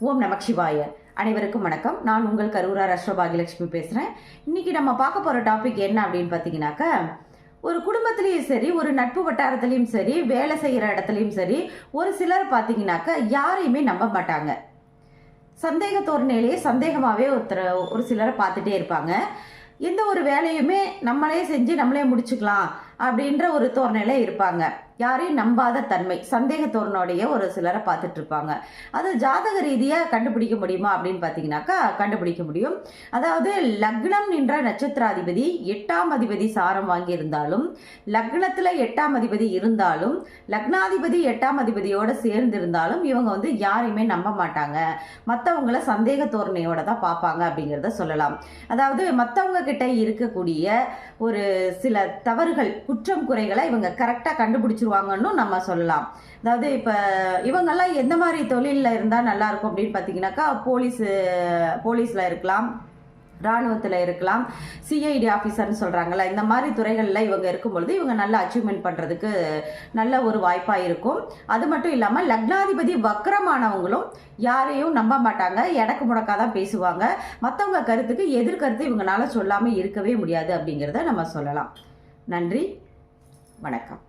ஓம் நமக் சிவாய. அனைவருக்கும் வணக்கம். நான் உங்கள் கரூரா ராஷ்டிரபாகியலட்சுமி பேசுகிறேன். இன்னைக்கு நம்ம பார்க்க போகிற டாபிக் என்ன அப்படின்னு பார்த்தீங்கன்னாக்கா, ஒரு குடும்பத்திலையும் சரி, ஒரு நட்பு வட்டாரத்துலையும் சரி, வேலை செய்கிற இடத்துலையும் சரி, ஒரு சிலர் பார்த்தீங்கன்னாக்கா யாரையுமே நம்ப மாட்டாங்க. சந்தேக தோரணையிலேயே சந்தேகமாகவே ஒரு சிலரை பார்த்துட்டே இருப்பாங்க. எந்த ஒரு வேலையுமே நம்மளே செஞ்சு நம்மளே முடிச்சுக்கலாம் அப்படின்ற ஒரு தோரணையில இருப்பாங்க. யாரையும் நம்பாத தன்மை, சந்தேக தோரணையோடைய ஒரு சிலரை பார்த்துட்டு இருப்பாங்க. அது ஜாதக ரீதியாக கண்டுபிடிக்க முடியுமா அப்படின்னு பார்த்தீங்கன்னாக்கா கண்டுபிடிக்க முடியும். அதாவது லக்னம் என்ற நட்சத்திராதிபதி 8ஆம் அதிபதி சாரம் வாங்கி இருந்தாலும், லக்னத்தில் 8ஆம் அதிபதி இருந்தாலும், லக்னாதிபதி 8ஆம் அதிபதியோட சேர்ந்து இருந்தாலும் இவங்க யாரையுமே நம்ப மாட்டாங்க. மற்றவங்கள சந்தேக தோரணையோட தான் பார்ப்பாங்க அப்படிங்கிறத சொல்லலாம். அதாவது மற்றவங்க கிட்ட இருக்கக்கூடிய ஒரு சில தவறுகள், குற்றம் குறைகளை இவங்க கரெக்டாக கண்டுபிடிச்சிருவாங்கன்னு நம்ம சொல்லலாம். அதாவது இப்போ இவங்கெல்லாம் எந்த மாதிரி தொழிலில் இருந்தால் நல்லா இருக்கும் அப்படின்னு பார்த்தீங்கன்னாக்கா, போலீஸில் இருக்கலாம், இராணுவத்தில் இருக்கலாம், சிஐடி ஆஃபீஸர்னு சொல்கிறாங்கல்ல, இந்த மாதிரி துறைகளில் இவங்க இருக்கும் பொழுது இவங்க நல்லா அச்சீவ்மெண்ட் பண்ணுறதுக்கு நல்ல ஒரு வாய்ப்பாக இருக்கும். அது மட்டும் இல்லாமல் லக்னாதிபதி வக்ரமானவங்களும் யாரையும் நம்ப மாட்டாங்க, எடக்கு முடக்காக தான் பேசுவாங்க. மற்றவங்க கருத்துக்கு எதிர்கருத்து இவங்களால சொல்லாமல் இருக்கவே முடியாது அப்படிங்கிறத நம்ம சொல்லலாம். நன்றி, வணக்கம்.